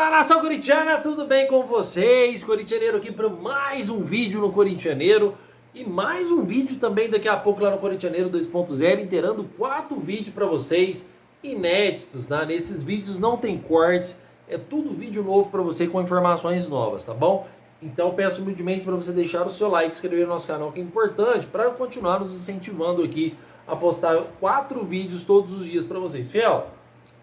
Fala, nação corintiana, tudo bem com vocês? Corintianeiro aqui para mais um vídeo no Corintianeiro e mais um vídeo também daqui a pouco lá no Corintianeiro 2.0, inteirando 4 vídeos para vocês, inéditos, né? Nesses vídeos não tem cortes, é tudo vídeo novo para você com informações novas, tá bom? Então peço humildemente para você deixar o seu like, inscrever no nosso canal, que é importante para continuar nos incentivando aqui a postar 4 vídeos todos os dias para vocês. Fiel,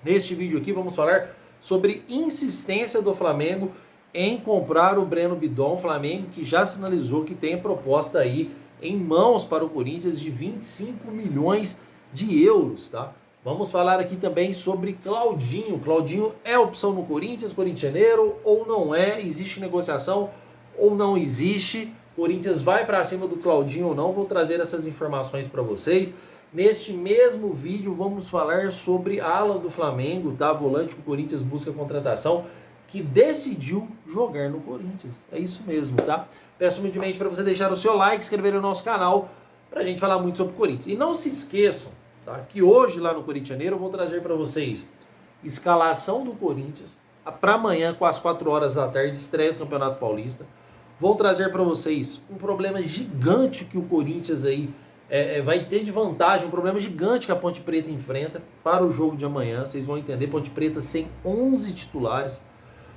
neste vídeo aqui vamos falar sobre insistência do Flamengo em comprar o Breno Bidon. Flamengo que já sinalizou que tem proposta aí em mãos para o Corinthians de 25 milhões de euros, tá? Vamos falar aqui também sobre Claudinho. Claudinho é opção no Corinthians, corintianeiro, ou não é? Existe negociação ou não existe? Corinthians vai para cima do Claudinho ou não? Vou trazer essas informações para vocês. Neste mesmo vídeo vamos falar sobre ala do Flamengo, tá? Volante que o Corinthians busca contratação, que decidiu jogar no Corinthians. É isso mesmo, tá? Peço humildemente para você deixar o seu like, inscrever no nosso canal, pra gente falar muito sobre o Corinthians. E não se esqueçam, tá? Que hoje lá no Corintianeiro eu vou trazer para vocês escalação do Corinthians para amanhã com as 4 horas da tarde, estreia do Campeonato Paulista. Vou trazer para vocês um problema gigante que o Corinthians aí vai ter de vantagem, um problema gigante que a Ponte Preta enfrenta para o jogo de amanhã. Vocês vão entender, Ponte Preta sem 11 titulares.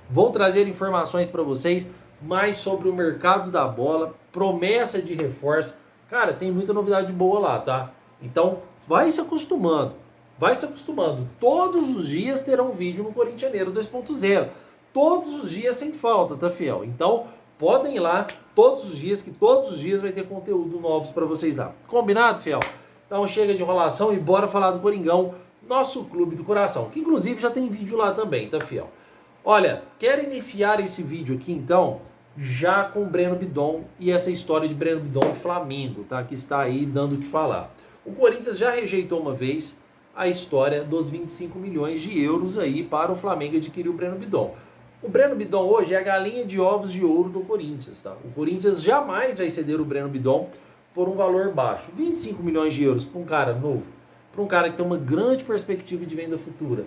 Vou trazer informações para vocês mais sobre o mercado da bola, promessa de reforço. Cara, tem muita novidade boa lá, tá? Então, vai se acostumando. Vai se acostumando. Todos os dias terão vídeo no Corintianeiro 2.0. Todos os dias sem falta, tá, fiel? Então, podem ir lá todos os dias, que todos os dias vai ter conteúdo novos para vocês lá. Combinado, fiel? Então chega de enrolação e bora falar do Coringão, nosso clube do coração, que inclusive já tem vídeo lá também, tá, fiel? Olha, quero iniciar esse vídeo aqui então já com o Breno Bidon e essa história de Breno Bidon e Flamengo, tá? Que está aí dando o que falar. O Corinthians já rejeitou uma vez a história dos 25 milhões de euros aí para o Flamengo adquirir o Breno Bidon. O Breno Bidon hoje é a galinha de ovos de ouro do Corinthians, tá? O Corinthians jamais vai ceder o Breno Bidon por um valor baixo. 25 milhões de euros para um cara novo, para um cara que tem uma grande perspectiva de venda futura,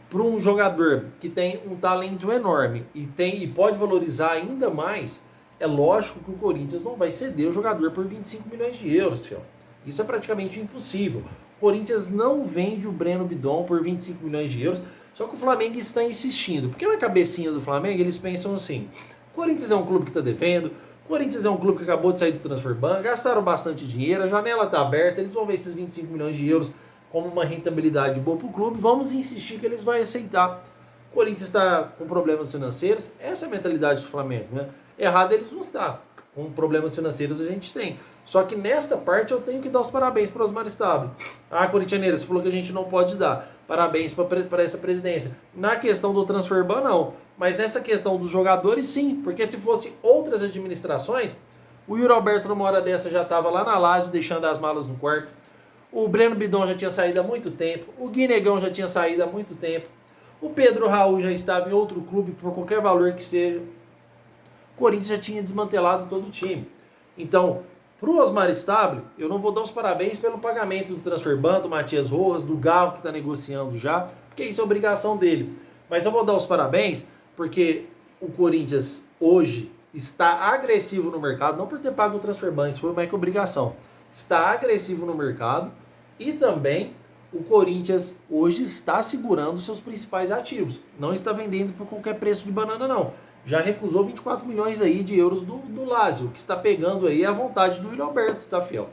para um jogador que tem um talento enorme e pode valorizar ainda mais, é lógico que o Corinthians não vai ceder o jogador por 25 milhões de euros, filho. Isso é praticamente impossível. O Corinthians não vende o Breno Bidon por 25 milhões de euros. Só que o Flamengo está insistindo, porque na cabecinha do Flamengo eles pensam assim: o Corinthians é um clube que está devendo, o Corinthians é um clube que acabou de sair do Transfer Ban, gastaram bastante dinheiro, a janela está aberta, eles vão ver esses 25 milhões de euros como uma rentabilidade boa para o clube, vamos insistir que eles vão aceitar. O Corinthians está com problemas financeiros, essa é a mentalidade do Flamengo, né? Errado eles não estão, com problemas financeiros a gente tem. Só que nesta parte eu tenho que dar os parabéns para o Osmar Stabile. Ah, corintianeiro, você falou que a gente não pode dar. Parabéns para essa presidência. Na questão do transfer ban, não. Mas nessa questão dos jogadores, sim. Porque se fosse outras administrações, o Yuri Alberto numa hora dessa já estava lá na Lazio, deixando as malas no quarto. O Breno Bidon já tinha saído há muito tempo. O Guinegão já tinha saído há muito tempo. O Pedro Raul já estava em outro clube, por qualquer valor que seja. O Corinthians já tinha desmantelado todo o time. Então, para o Osmar Stabile, eu não vou dar os parabéns pelo pagamento do transfer ban, do Matias Rojas, do Galo que está negociando já, porque isso é obrigação dele. Mas eu vou dar os parabéns porque o Corinthians hoje está agressivo no mercado, não por ter pago o transfer ban, isso foi mais que obrigação. Está agressivo no mercado e também o Corinthians hoje está segurando seus principais ativos. Não está vendendo por qualquer preço de banana, não. Já recusou 24 milhões aí de euros do Lazio, o que está pegando aí a vontade do Yuri Alberto, tá, fiel?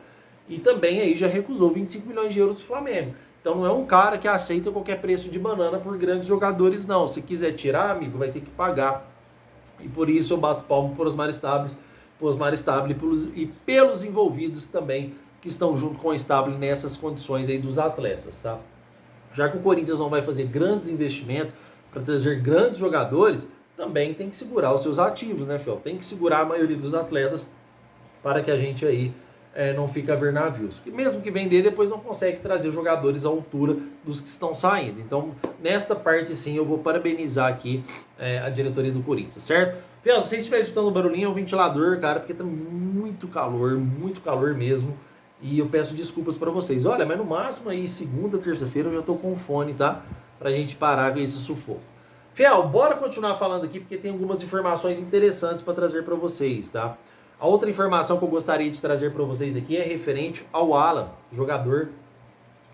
E também aí já recusou 25 milhões de euros do Flamengo. Então não é um cara que aceita qualquer preço de banana por grandes jogadores, não. Se quiser tirar, amigo, vai ter que pagar. E por isso eu bato palmo para os Osmar Stabile e pelos envolvidos também que estão junto com o Stabile nessas condições aí dos atletas, tá? Já que o Corinthians não vai fazer grandes investimentos para trazer grandes jogadores, também tem que segurar os seus ativos, né, Fel? Tem que segurar a maioria dos atletas para que a gente aí não fique a ver navios. Porque mesmo que vender, depois não consegue trazer jogadores à altura dos que estão saindo. Então, nesta parte, sim, eu vou parabenizar aqui a diretoria do Corinthians, certo? Fel, se você estiver escutando o barulhinho, é o ventilador, cara, porque tá muito calor mesmo. E eu peço desculpas para vocês. Olha, mas no máximo aí, segunda, terça-feira, eu já tô com fone, tá? Pra gente parar com esse sufoco. Fiel, bora continuar falando aqui porque tem algumas informações interessantes para trazer para vocês, tá? A outra informação que eu gostaria de trazer para vocês aqui é referente ao Alan, jogador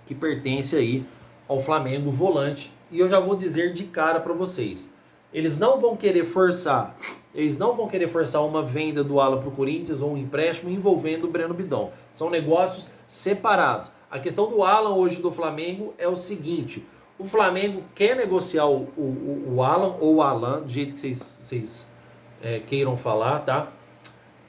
que pertence aí ao Flamengo, volante. E eu já vou dizer de cara para vocês. Eles não vão querer forçar uma venda do Alan para o Corinthians ou um empréstimo envolvendo o Breno Bidon. São negócios separados. A questão do Alan hoje do Flamengo é o seguinte: o Flamengo quer negociar o Alan ou o Alan, do jeito que vocês queiram falar, tá?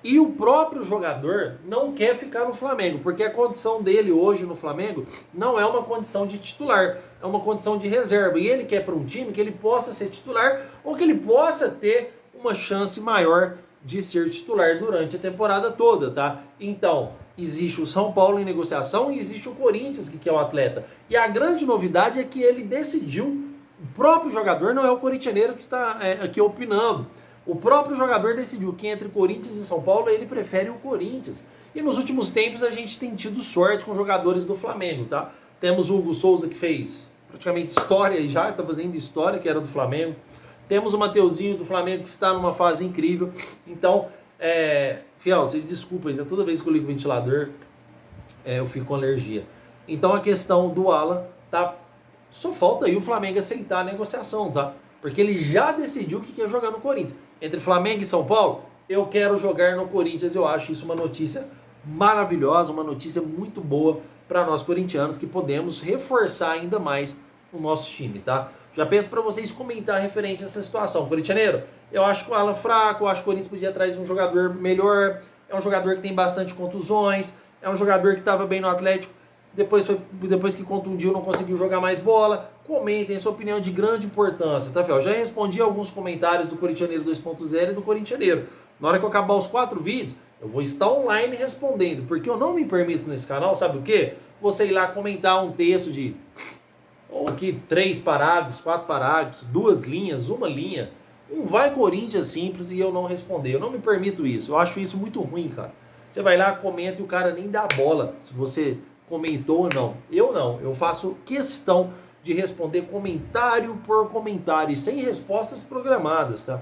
E o próprio jogador não quer ficar no Flamengo, porque a condição dele hoje no Flamengo não é uma condição de titular, é uma condição de reserva. E ele quer para um time que ele possa ser titular ou que ele possa ter uma chance maior de ser titular durante a temporada toda, tá? Então, existe o São Paulo em negociação e existe o Corinthians que quer o atleta. E a grande novidade é que ele decidiu, o próprio jogador, não é o corintianeiro que está aqui opinando. O próprio jogador decidiu que entre Corinthians e São Paulo ele prefere o Corinthians. E nos últimos tempos a gente tem tido sorte com jogadores do Flamengo, tá? Temos o Hugo Souza que fez praticamente história já, está fazendo história, que era do Flamengo. Temos o Mateuzinho do Flamengo que está numa fase incrível. Então, Fiel, vocês desculpem, então, toda vez que eu ligo o ventilador eu fico com alergia. Então a questão do Alan, tá? Só falta aí o Flamengo aceitar a negociação, tá? Porque ele já decidiu que quer jogar no Corinthians. Entre Flamengo e São Paulo, eu quero jogar no Corinthians. Eu acho isso uma notícia maravilhosa, uma notícia muito boa para nós corintianos, que podemos reforçar ainda mais o nosso time, tá? Já peço para vocês comentar referente a essa situação. Corintianeiro, eu acho que o Alan fraco, eu acho que o Corinthians podia atrás de um jogador melhor, é um jogador que tem bastante contusões, é um jogador que estava bem no Atlético, depois que contundiu não conseguiu jogar mais bola. Comentem, sua opinião de grande importância, tá, Fiel? Já respondi alguns comentários do Corintianeiro 2.0 e do Corintianeiro. Na hora que eu acabar os 4 vídeos, eu vou estar online respondendo, porque eu não me permito nesse canal, sabe o quê? Você ir lá comentar um texto de 3 parágrafos, 4 parágrafos, 2 linhas, 1 linha, um vai Corinthians simples e eu não responder. Eu não me permito isso, eu acho isso muito ruim, cara. Você vai lá, comenta e o cara nem dá bola se você comentou ou não. Eu faço questão de responder comentário por comentário, sem respostas programadas, tá?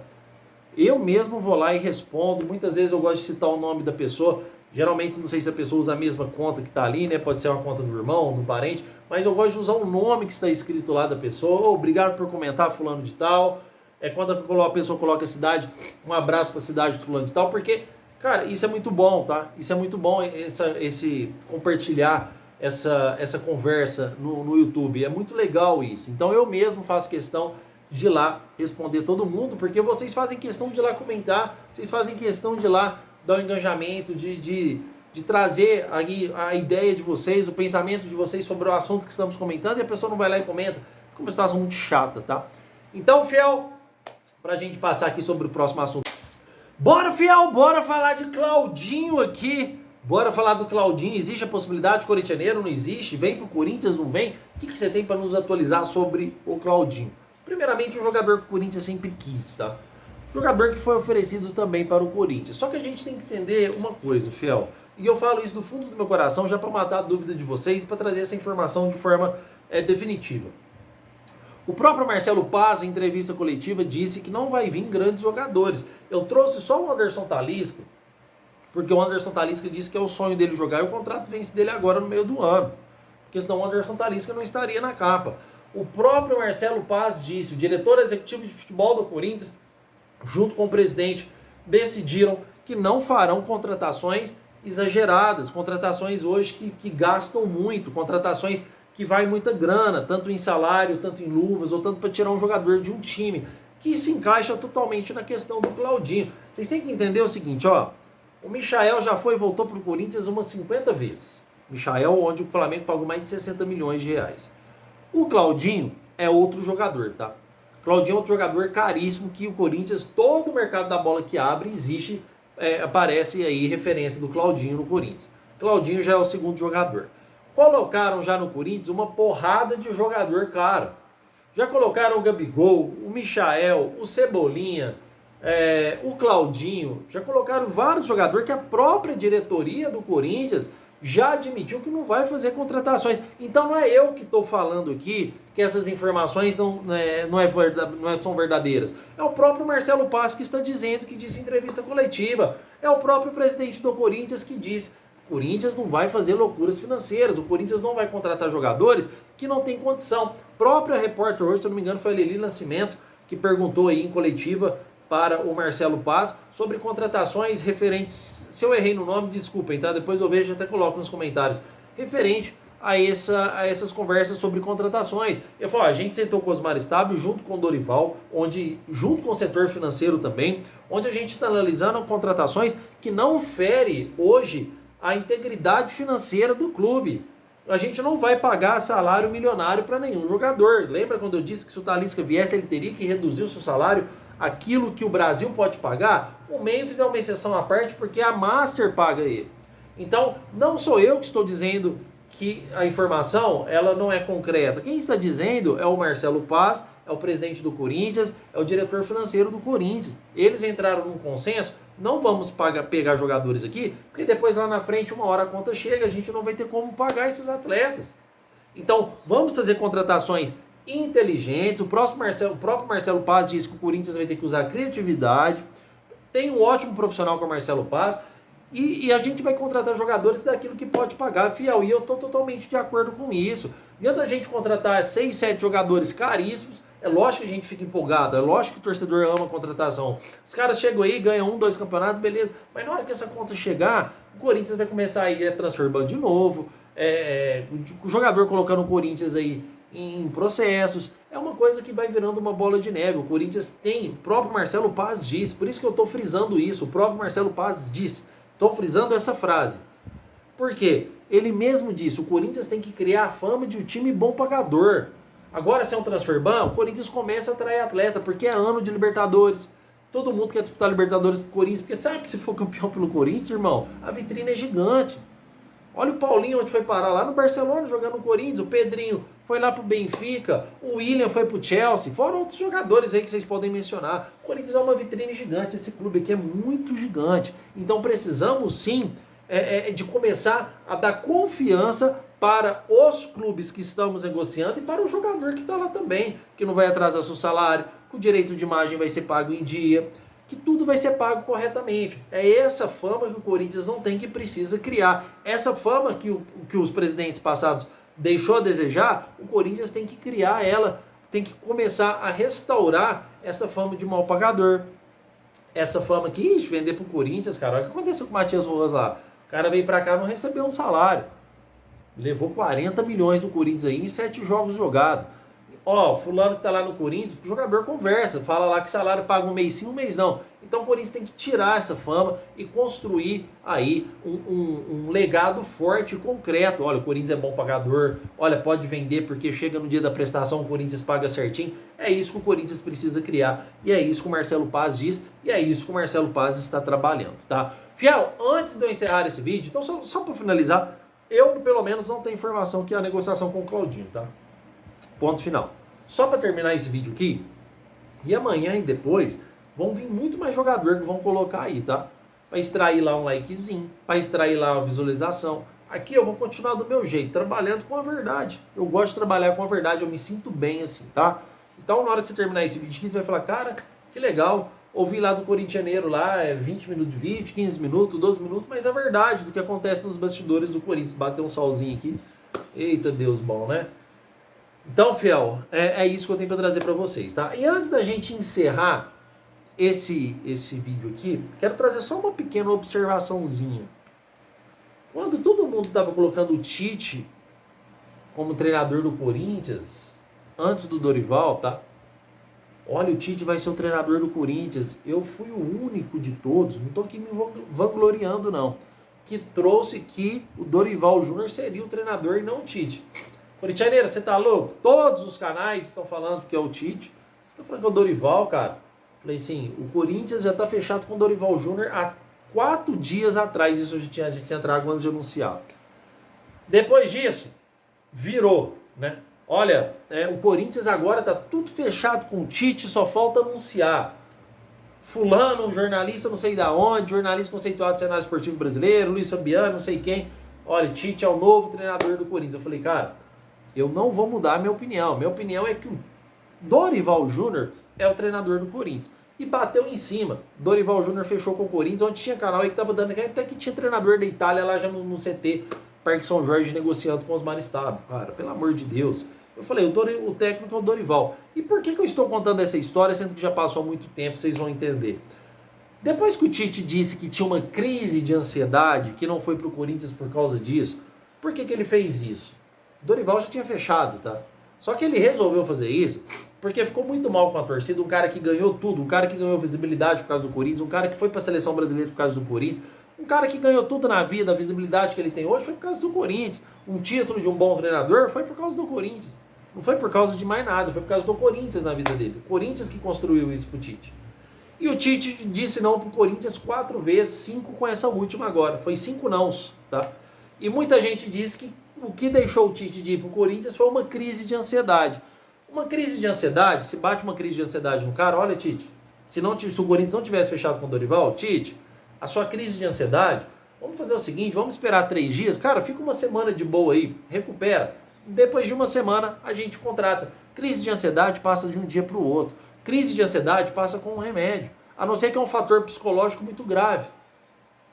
Eu mesmo vou lá e respondo. Muitas vezes eu gosto de citar o nome da pessoa. Geralmente não sei se a pessoa usa a mesma conta que está ali, né? Pode ser uma conta do irmão, do parente, mas eu gosto de usar o nome que está escrito lá da pessoa. Obrigado por comentar, fulano de tal. Quando a pessoa coloca a cidade, um abraço para a cidade de fulano de tal, porque, cara, isso é muito bom, tá? Isso é muito bom, esse compartilhar essa conversa no YouTube. É muito legal isso. Então eu mesmo faço questão de ir lá responder todo mundo, porque vocês fazem questão de ir lá comentar, vocês fazem questão de ir lá dar um engajamento, de trazer aí a ideia de vocês, o pensamento de vocês sobre o assunto que estamos comentando, e a pessoa não vai lá e comenta. Fica uma situação muito chata, tá? Então, Fiel, pra gente passar aqui sobre o próximo assunto. Bora, Fiel, bora falar de Claudinho aqui. Bora falar do Claudinho. Existe a possibilidade de corintianeiro? Não existe? Vem pro Corinthians? Não vem? O que você tem para nos atualizar sobre o Claudinho? Primeiramente, um jogador que o Corinthians sempre quis, tá? Jogador que foi oferecido também para o Corinthians. Só que a gente tem que entender uma coisa, Fiel. E eu falo isso do fundo do meu coração, já para matar a dúvida de vocês, para trazer essa informação de forma definitiva. O próprio Marcelo Paz, em entrevista coletiva, disse que não vai vir grandes jogadores. Eu trouxe só o Anderson Talisca, porque o Anderson Talisca disse que é o sonho dele jogar e o contrato vence dele agora no meio do ano. Porque senão o Anderson Talisca não estaria na capa. O próprio Marcelo Paz disse, o diretor executivo de futebol do Corinthians, junto com o presidente, decidiram que não farão contratações exageradas, contratações hoje que gastam muito, contratações que vai muita grana, tanto em salário, tanto em luvas, ou tanto para tirar um jogador de um time, que se encaixa totalmente na questão do Claudinho. Vocês têm que entender o seguinte, ó, o Michael já foi e voltou para o Corinthians umas 50 vezes. Michael, onde o Flamengo pagou mais de 60 milhões de reais. O Claudinho é outro jogador, tá? Claudinho é outro jogador caríssimo que o Corinthians, todo o mercado da bola que abre, existe, aparece aí referência do Claudinho no Corinthians. Claudinho já é o segundo jogador. Colocaram já no Corinthians uma porrada de jogador caro. Já colocaram o Gabigol, o Michael, o Cebolinha, o Claudinho. Já colocaram vários jogadores que a própria diretoria do Corinthians já admitiu que não vai fazer contratações. Então não é eu que estou falando aqui que essas informações não são verdadeiras. É o próprio Marcelo Paes que está dizendo, que disse em entrevista coletiva. É o próprio presidente do Corinthians que disse: o Corinthians não vai fazer loucuras financeiras, o Corinthians não vai contratar jogadores que não tem condição. Própria repórter hoje, se eu não me engano, foi a Lili Nascimento, que perguntou aí em coletiva para o Marcelo Paes sobre contratações referentes, se eu errei no nome, desculpem, tá? Depois eu vejo e até coloco nos comentários, referente a essas conversas sobre contratações. Eu falo, a gente sentou com o Osmar Stabile junto com o Dorival, junto com o setor financeiro também, onde a gente está analisando contratações que não fere hoje a integridade financeira do clube. A gente não vai pagar salário milionário para nenhum jogador. Lembra quando eu disse que se o Talisca viesse, ele teria que reduzir o seu salário aquilo que o Brasil pode pagar? O Memphis é uma exceção à parte porque a Master paga ele. Então, não sou eu que estou dizendo que a informação ela não é concreta. Quem está dizendo é o Marcelo Paes, é o presidente do Corinthians, é o diretor financeiro do Corinthians. Eles entraram num consenso: não vamos pegar jogadores aqui, porque depois lá na frente, uma hora a conta chega, a gente não vai ter como pagar esses atletas. Então, vamos fazer contratações inteligentes. O próprio Marcelo Paes disse que o Corinthians vai ter que usar criatividade. Tem um ótimo profissional com o Marcelo Paes. E a gente vai contratar jogadores daquilo que pode pagar, fiel. E eu estou totalmente de acordo com isso. Adianta a gente contratar 6, 7 jogadores caríssimos. É lógico que a gente fica empolgado. É lógico que o torcedor ama a contratação. Os caras chegam aí, ganham 1, 2 campeonatos, beleza. Mas na hora que essa conta chegar, o Corinthians vai começar a ir transfer ban de novo. O jogador colocando o Corinthians aí em processos. É uma coisa que vai virando uma bola de neve. O Corinthians tem, o próprio Marcelo Paes disse, por isso que eu estou frisando isso, o próprio Marcelo Paes disse. Estou frisando essa frase. Por quê? Ele mesmo disse, o Corinthians tem que criar a fama de um time bom pagador. Agora, se é um transfer ban, o Corinthians começa a atrair atleta, porque é ano de Libertadores. Todo mundo quer disputar Libertadores pro Corinthians, porque sabe que se for campeão pelo Corinthians, irmão, a vitrine é gigante. Olha o Paulinho onde foi parar, lá no Barcelona, jogando no Corinthians. O Pedrinho foi lá pro Benfica. O William foi pro Chelsea. Fora outros jogadores aí que vocês podem mencionar. O Corinthians é uma vitrine gigante. Esse clube aqui é muito gigante. Então precisamos sim de começar a dar confiança para os clubes que estamos negociando e para o jogador que está lá também. Que não vai atrasar seu salário, que o direito de imagem vai ser pago em dia, que tudo vai ser pago corretamente. É essa fama que o Corinthians não tem, que precisa criar. Essa fama que os presidentes passados deixou a desejar, o Corinthians tem que criar ela, tem que começar a restaurar essa fama de mal pagador. Essa fama que, vender pro Corinthians, cara, olha o que aconteceu com o Matias Rojas lá. O cara veio pra cá e não recebeu um salário. Levou 40 milhões do Corinthians aí em 7 jogos jogados. Ó, fulano que tá lá no Corinthians, o jogador conversa, fala lá que salário paga um mês sim, um mês não. Então o Corinthians tem que tirar essa fama e construir aí um legado forte e concreto. Olha, o Corinthians é bom pagador, olha, pode vender porque chega no dia da prestação, o Corinthians paga certinho. É isso que o Corinthians precisa criar. E é isso que o Marcelo Paes diz, e é isso que o Marcelo Paes está trabalhando, tá? Fiel, antes de eu encerrar esse vídeo, então só para finalizar, eu pelo menos não tenho informação que é a negociação com o Claudinho, tá? Ponto final. Só para terminar esse vídeo aqui, e amanhã e depois vão vir muito mais jogador que vão colocar aí, tá? Para extrair lá um likezinho, para extrair lá uma visualização. Aqui eu vou continuar do meu jeito, trabalhando com a verdade. Eu gosto de trabalhar com a verdade, eu me sinto bem assim, tá? Então na hora que você terminar esse vídeo aqui, você vai falar, cara, que legal, ouvi lá do corintianeiro lá, 20 minutos de vídeo, 15 minutos, 12 minutos, mas é verdade do que acontece nos bastidores do Corinthians. Bateu um solzinho aqui, eita Deus bom, né? Então, fiel, é isso que eu tenho para trazer para vocês, tá? E antes da gente encerrar esse vídeo aqui, quero trazer só uma pequena observaçãozinha. Quando todo mundo estava colocando o Tite como treinador do Corinthians, antes do Dorival, tá? Olha, o Tite vai ser o treinador do Corinthians. Eu fui o único de todos, não estou aqui me vangloriando não, que trouxe que o Dorival Júnior seria o treinador e não o Tite. Corintianeiro, você tá louco? Todos os canais estão falando que é o Tite. Você tá falando que é o Dorival, cara? Falei assim, o Corinthians já tá fechado com o Dorival Júnior há 4 dias atrás. Isso a gente tinha trago antes de anunciar. Depois disso, virou, né? Olha, o Corinthians agora tá tudo fechado com o Tite, só falta anunciar. Fulano, um jornalista não sei da onde, jornalista conceituado do cenário esportivo brasileiro, Luiz Fabiano, não sei quem. olha, Tite é o novo treinador do Corinthians. Eu falei, cara, eu não vou mudar a minha opinião. Minha opinião é que o Dorival Júnior é o treinador do Corinthians. E bateu em cima. Dorival Júnior fechou com o Corinthians, onde tinha canal aí que tava dando, até que tinha treinador da Itália lá já no CT, Parque São Jorge, negociando com os Maristab. Cara, pelo amor de Deus. Eu falei, o técnico é o Dorival. E por que eu estou contando essa história, sendo que já passou muito tempo, vocês vão entender. Depois que o Tite disse que tinha uma crise de ansiedade, que não foi pro Corinthians por causa disso, por que ele fez isso? Dorival já tinha fechado, tá? Só que ele resolveu fazer isso porque ficou muito mal com a torcida, um cara que ganhou tudo, um cara que ganhou visibilidade por causa do Corinthians, um cara que foi para a seleção brasileira por causa do Corinthians, um cara que ganhou tudo na vida, a visibilidade que ele tem hoje foi por causa do Corinthians, um título de um bom treinador foi por causa do Corinthians, não foi por causa de mais nada, foi por causa do Corinthians na vida dele, o Corinthians que construiu isso pro Tite. E o Tite disse não pro Corinthians 4 vezes, 5 com essa última agora, foi 5 nãos, tá? E muita gente diz que o que deixou o Tite de ir pro Corinthians foi uma crise de ansiedade. Uma crise de ansiedade, se bate uma crise de ansiedade no cara, olha, Tite, se o Corinthians não tivesse fechado com o Dorival, Tite, a sua crise de ansiedade, vamos fazer o seguinte, vamos esperar 3 dias, cara, fica uma semana de boa aí, recupera. Depois de uma semana, a gente contrata. Crise de ansiedade passa de um dia para o outro. Crise de ansiedade passa com um remédio. A não ser que é um fator psicológico muito grave.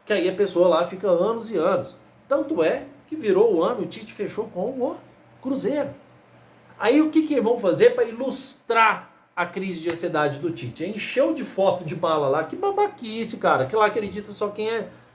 Que aí a pessoa lá fica anos e anos. Tanto é que virou o ano, o Tite fechou com o Cruzeiro. Aí o que vão fazer para ilustrar a crise de ansiedade do Tite? Encheu de foto de mala lá, que babaquice, cara, que lá acredita só quem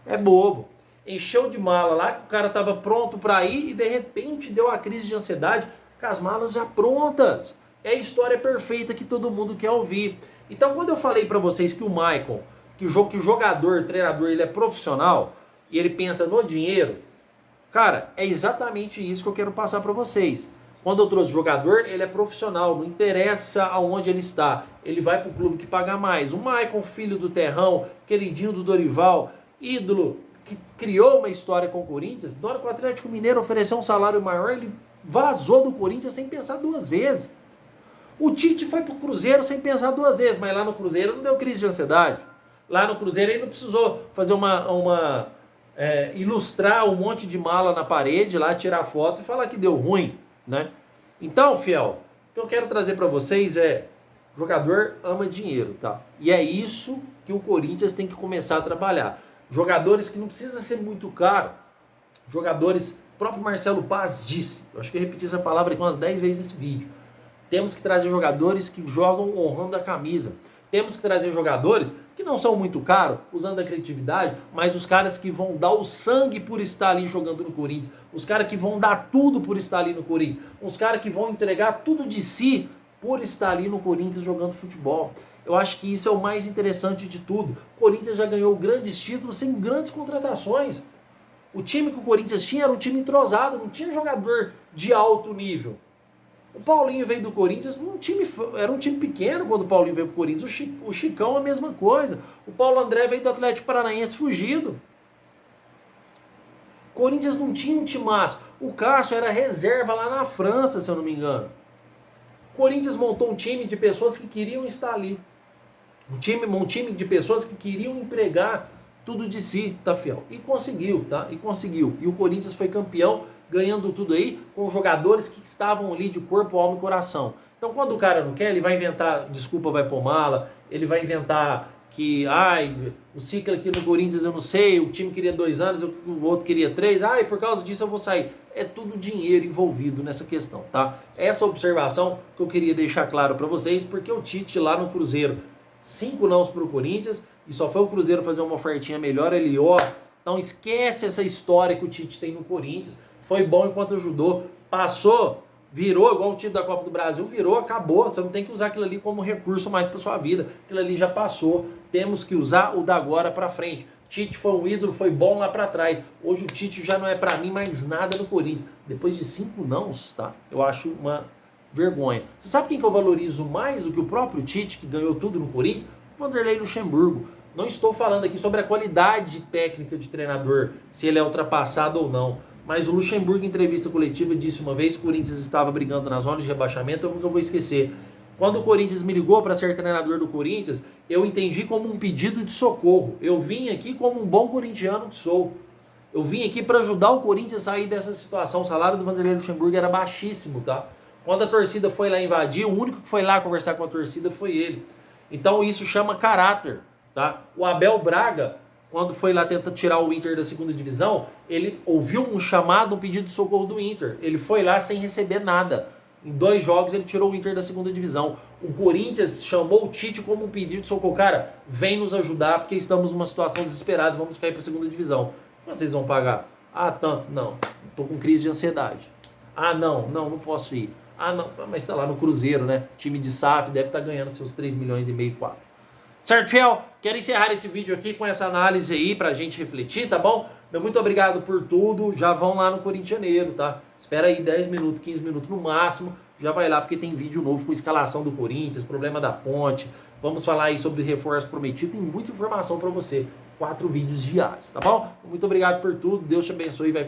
é bobo. Encheu de mala lá, que o cara estava pronto para ir e de repente deu a crise de ansiedade com as malas já prontas. É a história perfeita que todo mundo quer ouvir. Então quando eu falei para vocês que o Michael, que o jogador, treinador, ele é profissional e ele pensa no dinheiro, cara, é exatamente isso que eu quero passar para vocês. Quando eu trouxe jogador, ele é profissional, não interessa aonde ele está. Ele vai para o clube que paga mais. O Maicon, filho do Terrão, queridinho do Dorival, ídolo, que criou uma história com o Corinthians, na hora que o Atlético Mineiro ofereceu um salário maior, ele vazou do Corinthians sem pensar 2 vezes. O Tite foi para o Cruzeiro sem pensar 2 vezes, mas lá no Cruzeiro não deu crise de ansiedade. Lá no Cruzeiro ele não precisou fazer ilustrar um monte de mala na parede, lá tirar foto e falar que deu ruim, né? Então, fiel, o que eu quero trazer para vocês é: jogador ama dinheiro, tá? E é isso que o Corinthians tem que começar a trabalhar. Jogadores que não precisa ser muito caro, jogadores, o próprio Marcelo Paz disse, eu acho que eu repeti essa palavra aqui umas 10 vezes nesse vídeo. Temos que trazer jogadores que jogam honrando a camisa. Temos que trazer jogadores que não são muito caros, usando a criatividade, mas os caras que vão dar o sangue por estar ali jogando no Corinthians, os caras que vão dar tudo por estar ali no Corinthians, os caras que vão entregar tudo de si por estar ali no Corinthians jogando futebol. Eu acho que isso é o mais interessante de tudo. O Corinthians já ganhou grandes títulos sem grandes contratações. O time que o Corinthians tinha era um time entrosado, não tinha jogador de alto nível. O Paulinho veio do Corinthians, era um time pequeno quando o Paulinho veio pro Corinthians. O Chicão a mesma coisa. O Paulo André veio do Atlético Paranaense fugido. O Corinthians não tinha um timaço. O Cássio era reserva lá na França, se eu não me engano. O Corinthians montou um time de pessoas que queriam estar ali. Um time de pessoas que queriam empregar tudo de si, tá, fiel? E conseguiu, tá? E conseguiu. E o Corinthians foi campeão, ganhando tudo aí, com jogadores que estavam ali de corpo, alma e coração. Então, quando o cara não quer, ele vai inventar, desculpa, vai pôr mala, ele vai inventar que, o ciclo aqui no Corinthians eu não sei, o time queria 2 anos, o outro queria 3, por causa disso eu vou sair. É tudo dinheiro envolvido nessa questão, tá? Essa observação que eu queria deixar claro para vocês, porque o Tite lá no Cruzeiro, 5 nãos pro Corinthians, e só foi o Cruzeiro fazer uma ofertinha melhor, ele, então esquece essa história que o Tite tem no Corinthians, foi bom enquanto ajudou, passou, virou, igual o título da Copa do Brasil, virou, acabou, você não tem que usar aquilo ali como recurso mais para sua vida, aquilo ali já passou, temos que usar o da agora para frente. Tite foi um ídolo, foi bom lá para trás, hoje o Tite já não é para mim mais nada no Corinthians, depois de 5 nãos, tá? Eu acho uma vergonha. Você sabe quem que eu valorizo mais do que o próprio Tite, que ganhou tudo no Corinthians? O Vanderlei Luxemburgo. Não estou falando aqui sobre a qualidade técnica de treinador, se ele é ultrapassado ou não. Mas o Luxemburgo, em entrevista coletiva, disse uma vez que o Corinthians estava brigando na zona de rebaixamento, eu nunca vou esquecer. Quando o Corinthians me ligou para ser treinador do Corinthians, eu entendi como um pedido de socorro. Eu vim aqui como um bom corintiano que sou. Eu vim aqui para ajudar o Corinthians a sair dessa situação. O salário do Vanderlei Luxemburgo era baixíssimo, tá? Quando a torcida foi lá invadir, o único que foi lá conversar com a torcida foi ele. Então isso chama caráter, tá? O Abel Braga, quando foi lá tentar tirar o Inter da segunda divisão, ele ouviu um chamado, um pedido de socorro do Inter. Ele foi lá sem receber nada. Em 2 jogos ele tirou o Inter da segunda divisão. O Corinthians chamou o Tite como um pedido de socorro. Cara, vem nos ajudar porque estamos numa situação desesperada, vamos cair para a segunda divisão. Vocês vão pagar? Ah, tanto? Não. Estou com crise de ansiedade. Ah, não posso ir. Ah, não, mas está lá no Cruzeiro, né? Time de SAF deve estar ganhando seus 3 milhões e meio, 4. Certo, fiel? Quero encerrar esse vídeo aqui com essa análise aí pra gente refletir, tá bom? Meu muito obrigado por tudo. Já vão lá no Corintianeiro, tá? Espera aí 10 minutos, 15 minutos no máximo. Já vai lá porque tem vídeo novo com escalação do Corinthians, problema da ponte. Vamos falar aí sobre reforço prometido. Tem muita informação pra você. 4 vídeos diários, tá bom? Muito obrigado por tudo. Deus te abençoe e vai